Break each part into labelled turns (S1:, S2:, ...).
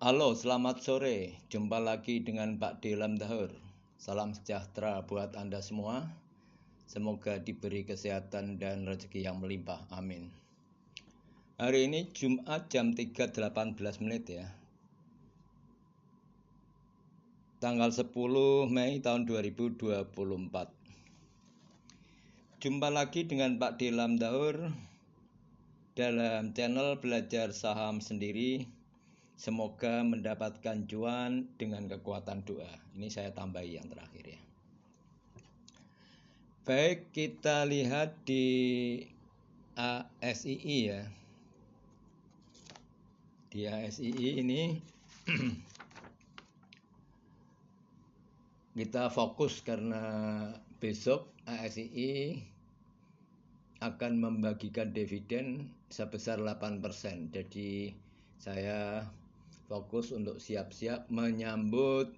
S1: Halo, selamat sore. Jumpa lagi dengan Pak Delam Dahur. Salam sejahtera buat Anda semua. Semoga diberi kesehatan dan rezeki yang melimpah. Amin. Hari ini Jumat jam 3.18 ya. Tanggal 10 Mei tahun 2024. Jumpa lagi dengan Pak Delam Dahur dalam channel Belajar Saham Sendiri. Semoga mendapatkan cuan dengan kekuatan doa. Ini saya tambahi yang terakhir ya. Baik, kita lihat di ASII ya. Di ASII ini kita fokus karena besok ASII akan membagikan dividen sebesar 8%. Jadi saya fokus untuk siap-siap menyambut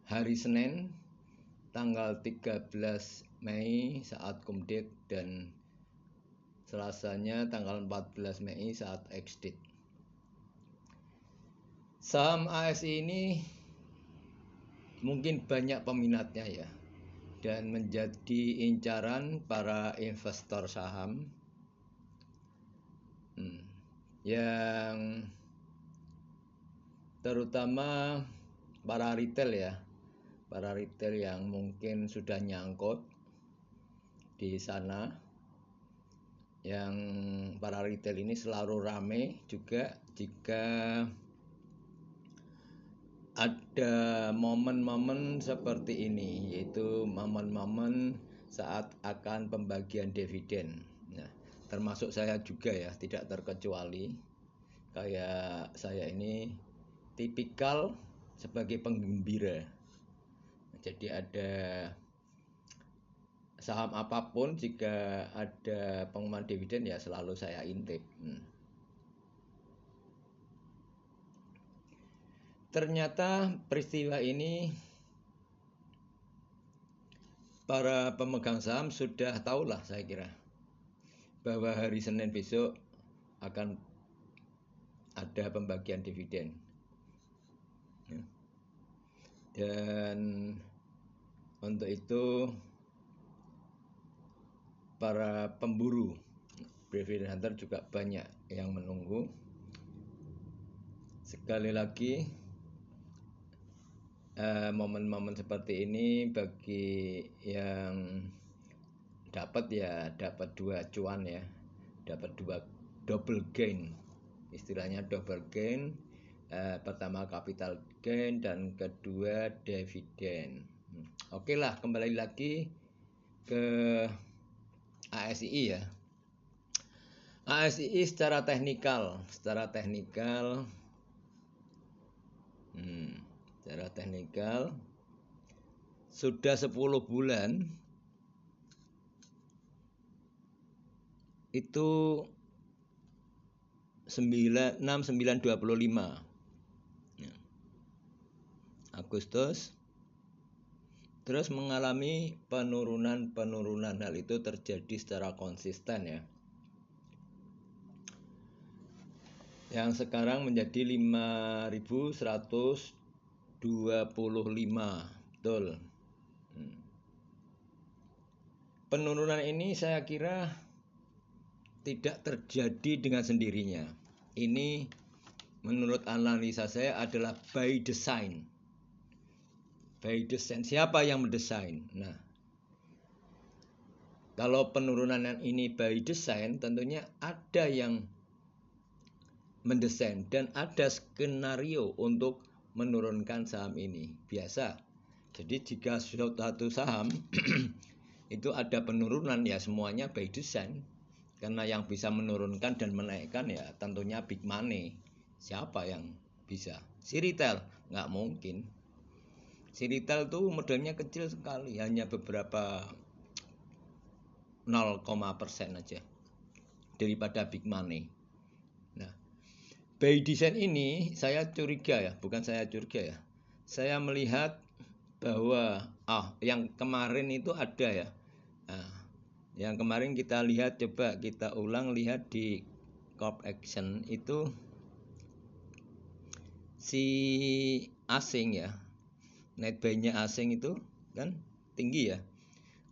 S1: hari Senin tanggal 13 Mei saat kumdate dan Selasanya tanggal 14 Mei saat ex-date. Saham ASI ini mungkin banyak peminatnya ya, dan menjadi incaran para investor saham yang terutama para retail ya, para retail yang mungkin sudah nyangkut di sana. Yang para retail ini selalu ramai juga jika ada momen-momen seperti ini, yaitu momen-momen saat akan pembagian dividen. Nah, termasuk saya juga ya, tidak terkecuali. Kayak saya ini tipikal sebagai penggembira. Jadi ada saham apapun jika ada pengumuman dividen ya selalu saya intip. Ternyata peristiwa ini para pemegang saham sudah tahulah saya kira bahwa hari Senin besok akan ada pembagian dividen. Dan untuk itu para pemburu dividend hunter juga banyak yang menunggu. Sekali lagi momen-momen seperti ini bagi yang dapat ya dapat dua cuan ya, dapat dua double gain, istilahnya double gain. Pertama capital gain dan kedua dividen. Oke lah, kembali lagi ke ASII ya. ASII secara teknikal sudah 10 bulan itu 6925 Agustus, terus mengalami penurunan. Hal itu terjadi secara konsisten ya, yang sekarang menjadi 5125. Betul. Penurunan ini saya kira tidak terjadi dengan sendirinya. Ini menurut analisa saya adalah by design. Siapa yang mendesain? Nah, kalau penurunan ini by design, tentunya ada yang mendesain dan ada skenario untuk menurunkan saham ini. Biasa. Jadi jika suatu saham itu ada penurunan ya semuanya by design. Karena yang bisa menurunkan dan menaikkan ya tentunya big money. Siapa yang bisa? Si retail? Nggak mungkin. Si retail tuh modalnya kecil sekali, hanya beberapa 0,% aja daripada big money. Nah, by design ini saya curiga ya, saya melihat bahwa yang kemarin itu ada ya. Nah, yang kemarin kita lihat, coba kita ulang lihat di Corp Action itu si asing ya, netbuy-nya asing itu kan tinggi ya.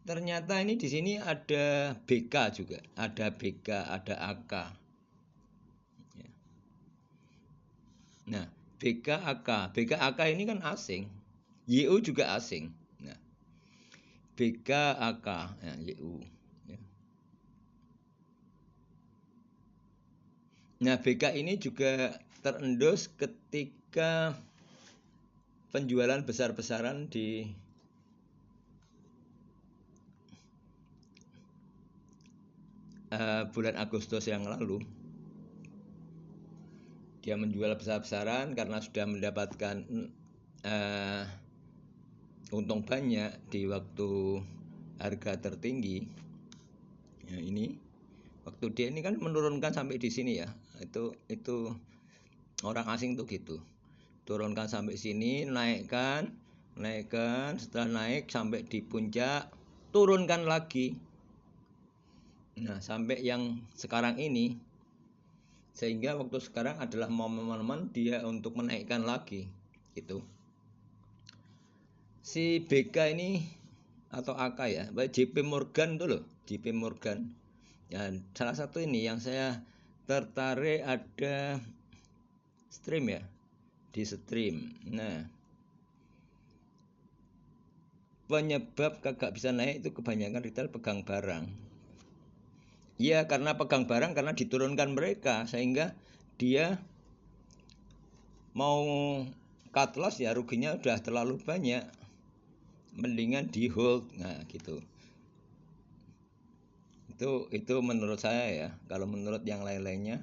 S1: Ternyata ini di sini ada BK juga, ada BK, ada AK. Ya. Nah, BK AK ini kan asing, YU juga asing. Nah, BK AK, ya, YU. Ya. Nah, BK ini juga terendus ketika penjualan besar-besaran di bulan Agustus yang lalu. Dia menjual besar-besaran karena sudah mendapatkan untung banyak di waktu harga tertinggi. Ya, ini waktu dia ini kan menurunkan sampai di sini ya. Itu orang asing tuh gitu. Turunkan sampai sini, naikkan, setelah naik sampai di puncak, turunkan lagi. Nah, sampai yang sekarang ini, sehingga waktu sekarang adalah momen-momen dia untuk menaikkan lagi gitu. Si BK ini atau AK ya, JP Morgan itu loh, JP Morgan. Ya, salah satu ini yang saya tertarik ada stream ya, di stream. Nah, penyebab kagak bisa naik itu kebanyakan retail pegang barang. Ya, karena pegang barang karena diturunkan mereka sehingga dia mau cut loss ya ruginya udah terlalu banyak. Mendingan di hold. Nah, gitu. Itu menurut saya ya. Kalau menurut yang lain-lainnya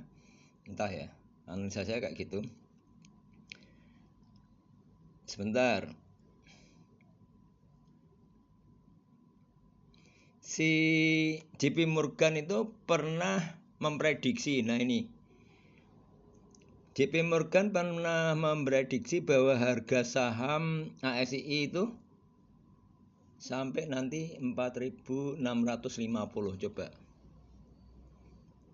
S1: entah ya. Analisa saya kayak gitu. Sebentar. Si JP Morgan itu pernah memprediksi. Nah, ini JP Morgan pernah memprediksi bahwa harga saham ASI itu sampai nanti 4.650 coba.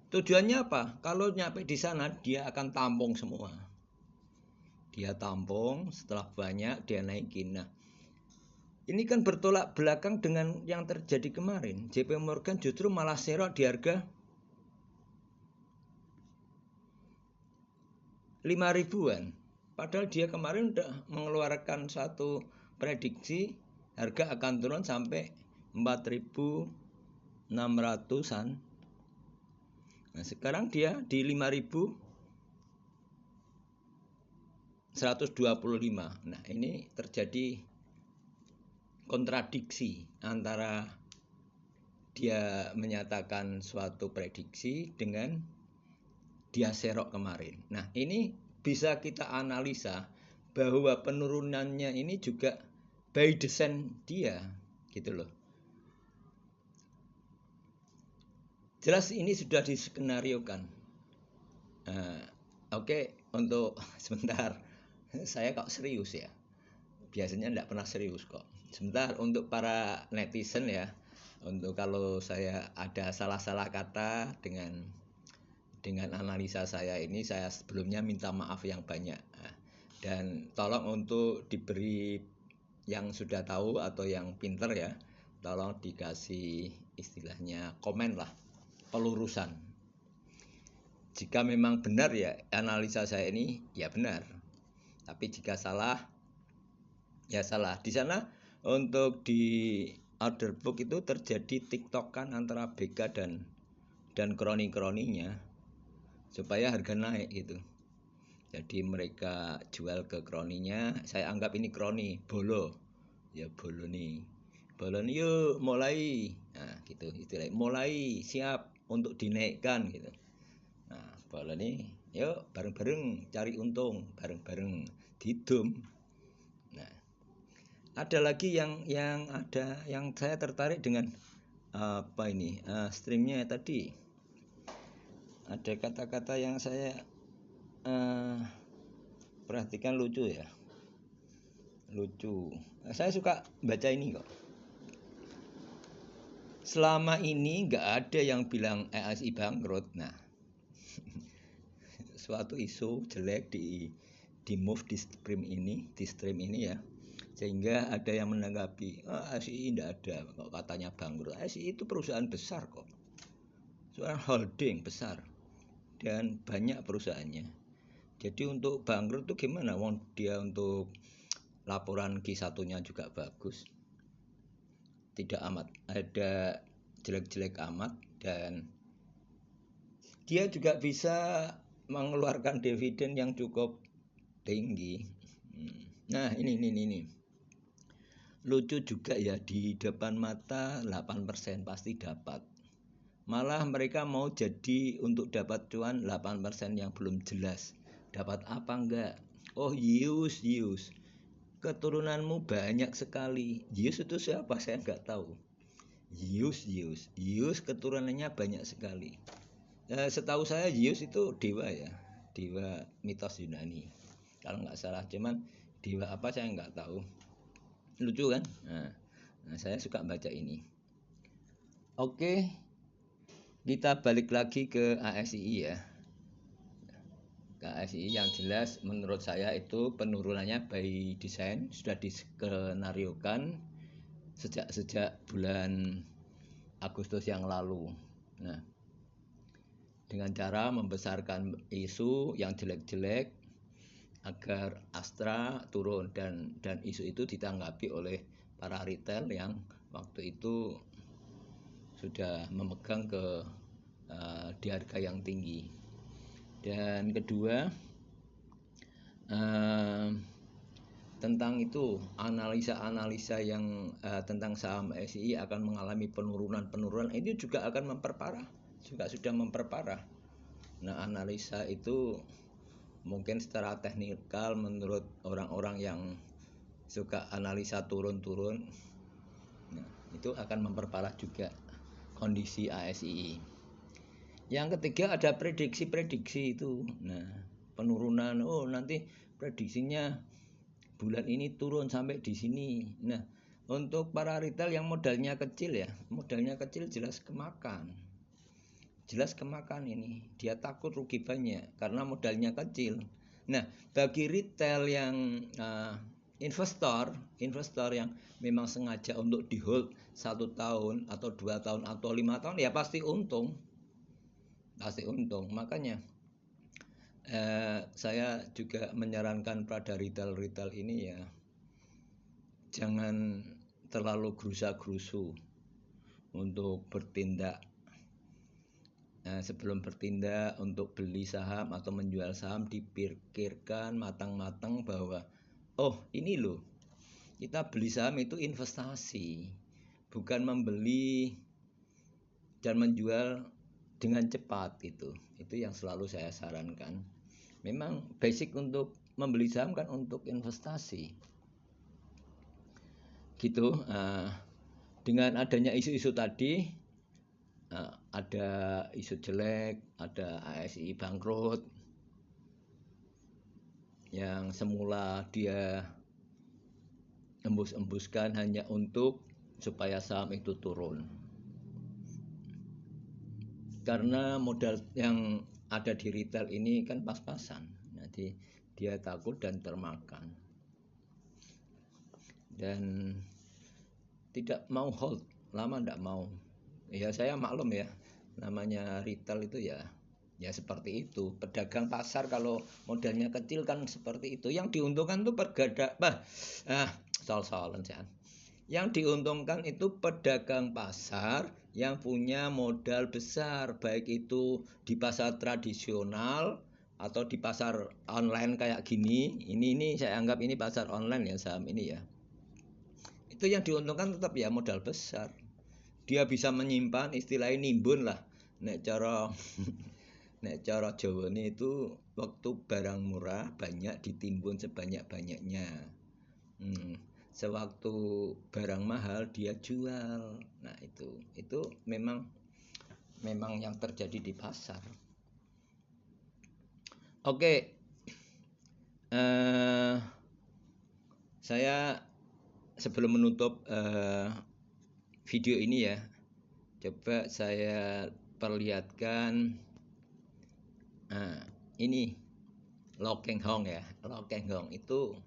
S1: Tujuannya apa? Kalau nyampe di sana dia akan tampung semua. Dia tampung, setelah banyak dia naikin. Nah, ini kan bertolak belakang dengan yang terjadi kemarin. JP Morgan justru malah serok di harga 5.000-an. Padahal dia kemarin udah mengeluarkan satu prediksi harga akan turun sampai 4.600-an. Nah, sekarang dia di 5.125. Nah, ini terjadi kontradiksi antara dia menyatakan suatu prediksi dengan dia serok kemarin. Nah, ini bisa kita analisa bahwa penurunannya ini juga by design dia, gitu loh. Jelas ini sudah diskenariokan. Oke, untuk sebentar. Saya kok serius ya. Biasanya tidak pernah serius kok. Sebentar untuk para netizen ya. Untuk kalau saya ada salah-salah kata dengan analisa saya ini, saya sebelumnya minta maaf yang banyak. Dan tolong untuk diberi yang sudah tahu atau yang pinter ya, tolong dikasih istilahnya komen lah, pelurusan. Jika memang benar ya analisa saya ini ya benar. Tapi jika salah ya salah. Di sana untuk di order book itu terjadi tiktokan antara BK dan kroni-kroninya supaya harga naik gitu. Jadi mereka jual ke kroninya, saya anggap ini kroni, bolo. Ya bolo nih. Bolo nih yuk mulai. Nah, gitu istilahnya. Mulai siap untuk dinaikkan gitu. Nah, bolo nih, yuk bareng-bareng cari untung, bareng-bareng didum. Nah, ada lagi yang saya tertarik dengan apa ini? Streamnya tadi. Ada kata-kata yang saya perhatikan lucu ya. Lucu. Saya suka baca ini kok. Selama ini nggak ada yang bilang ASI bangkrut. Nah, suatu isu jelek di move di stream ini ya, sehingga ada yang menanggapi ASI tidak ada kok katanya bangkrut. ASI itu perusahaan besar kok, perusahaan holding besar dan banyak perusahaannya. Jadi untuk bangkrut itu gimana? Wong dia untuk laporan Q1-nya juga bagus, tidak amat ada jelek-jelek amat, dan dia juga bisa mengeluarkan dividen yang cukup tinggi. Nah ini lucu juga ya, di depan mata 8% pasti dapat. Malah mereka mau jadi untuk dapat cuan 8% yang belum jelas. Dapat apa enggak? Oh Yius. Keturunanmu banyak sekali. Yius itu siapa? Saya enggak tahu. Yius keturunannya banyak sekali. Setahu saya Yius itu dewa ya. Dewa mitos Yunani. Kalau enggak salah, cuman dewa apa saya enggak tahu. Lucu kan? Nah, saya suka baca ini. Oke, kita balik lagi ke ASI ya. Ke ASI yang jelas menurut saya itu penurunannya by design, sudah diskenariokan sejak bulan Agustus yang lalu. Nah, dengan cara membesarkan isu yang jelek-jelek agar Astra turun, dan isu itu ditanggapi oleh para retail yang waktu itu sudah memegang di harga yang tinggi. Dan kedua, tentang itu analisa yang tentang saham ASI akan mengalami penurunan ini juga akan memperparah, juga sudah memperparah. Nah, analisa itu mungkin secara teknikal menurut orang-orang yang suka analisa turun-turun, nah, itu akan memperparah juga kondisi ASI. Yang ketiga ada prediksi itu. Nah, penurunan, nanti prediksinya bulan ini turun sampai di sini. Nah, untuk para retail yang modalnya kecil jelas kemakan ini. Dia takut rugi banyak karena modalnya kecil. Nah, bagi retail yang investor yang memang sengaja untuk di hold 1 tahun atau 2 tahun atau 5 tahun ya pasti untung. Makanya saya juga menyarankan pada retail ini ya, jangan terlalu gerusa-gerusu untuk bertindak. Sebelum bertindak untuk beli saham atau menjual saham, dipikirkan matang-matang bahwa ini loh, kita beli saham itu investasi, bukan membeli dan menjual dengan cepat. Itu yang selalu saya sarankan. Memang basic untuk membeli saham kan untuk investasi gitu. Dengan adanya isu-isu tadi, ada isu jelek, ada ASI bangkrut yang semula dia embus-embuskan hanya untuk supaya saham itu turun, karena modal yang ada di retail ini kan pas-pasan, jadi dia takut dan termakan dan tidak mau hold lama, tidak mau. Ya saya maklum ya, namanya retail itu ya seperti itu. Pedagang pasar kalau modalnya kecil kan seperti itu. Yang diuntungkan tuh yang diuntungkan itu pedagang pasar yang punya modal besar, baik itu di pasar tradisional atau di pasar online kayak gini. Ini saya anggap ini pasar online ya, saham ini ya. Itu yang diuntungkan tetap ya modal besar. Dia bisa menyimpan, istilahnya nimbun lah. Nek cara Jawane itu waktu barang murah banyak ditimbun sebanyak-banyaknya. Sewaktu barang mahal dia jual. Nah, itu memang yang terjadi di pasar. Oke. Saya sebelum menutup video ini ya, coba saya perlihatkan ini Lo Keng Hong ya. Lo Keng Hong itu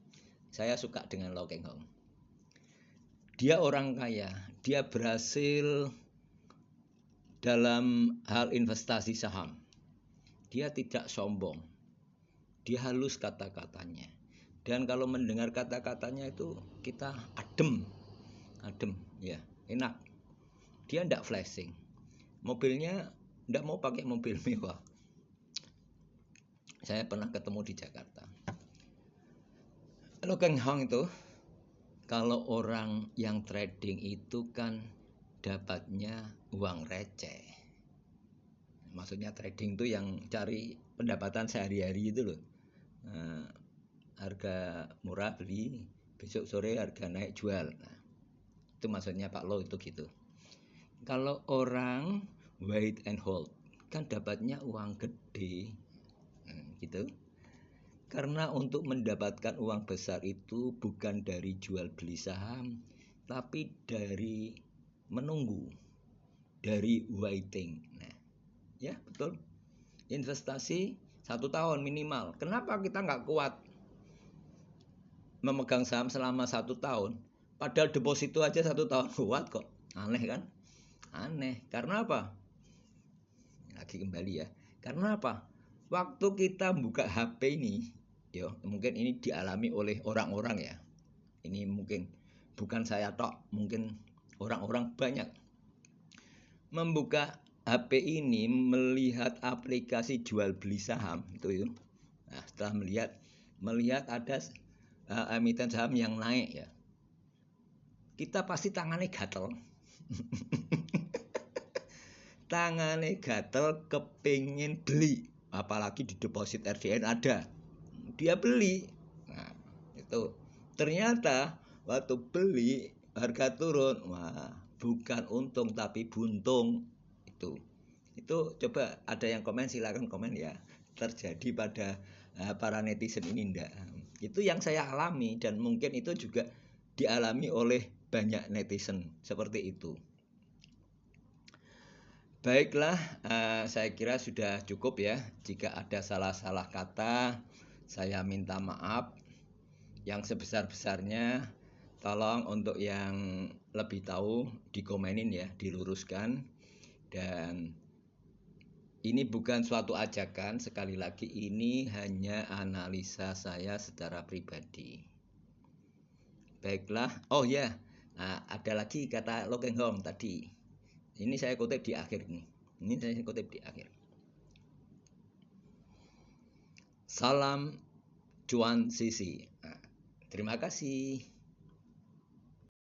S1: saya suka dengan Lo Keng Hong. Dia orang kaya, dia berhasil dalam hal investasi saham. Dia tidak sombong. Dia halus kata-katanya. Dan kalau mendengar kata-katanya itu kita adem ya, enak. Dia tidak flashing. Mobilnya tidak mau pakai mobil mewah. Saya pernah ketemu di Jakarta. Lo Keng Hong itu, kalau orang yang trading itu kan dapatnya uang receh. Maksudnya trading itu yang cari pendapatan sehari-hari itu loh. Harga murah beli, besok sore harga naik jual. Nah, itu maksudnya Pak Lo itu gitu. Kalau orang wait and hold kan dapatnya uang gede, gitu. Karena untuk mendapatkan uang besar itu bukan dari jual beli saham, tapi dari menunggu, dari waiting. Nah, ya betul. Investasi 1 tahun minimal. Kenapa kita nggak kuat memegang saham selama 1 tahun? Padahal deposito aja 1 tahun kuat kok. Aneh kan? Aneh. Karena apa? Lagi kembali ya. Karena apa? Waktu kita buka HP ini, mungkin ini dialami oleh orang-orang ya. Ini mungkin bukan saya tok, mungkin orang-orang banyak membuka HP ini melihat aplikasi jual beli saham itu. Nah, setelah melihat ada emiten saham yang naik ya, kita pasti tangannya gatel. Tangannya gatel kepingin beli, apalagi di deposit RDN ada, dia beli. Nah, itu ternyata waktu beli harga turun, wah bukan untung tapi buntung. Itu coba ada yang komen, silakan komen ya, terjadi pada para netizen ini enggak. Itu yang saya alami dan mungkin itu juga dialami oleh banyak netizen seperti itu. Baiklah, saya kira sudah cukup ya. Jika ada salah-salah kata, saya minta maaf. Yang sebesar-besarnya, tolong untuk yang lebih tahu dikomenin ya, diluruskan. Dan ini bukan suatu ajakan, sekali lagi ini hanya analisa saya secara pribadi. Baiklah, oh ya, ada lagi kata Lo Keng Hong tadi. Ini saya kutip di akhir nih. Salam cuan sisi. Terima kasih.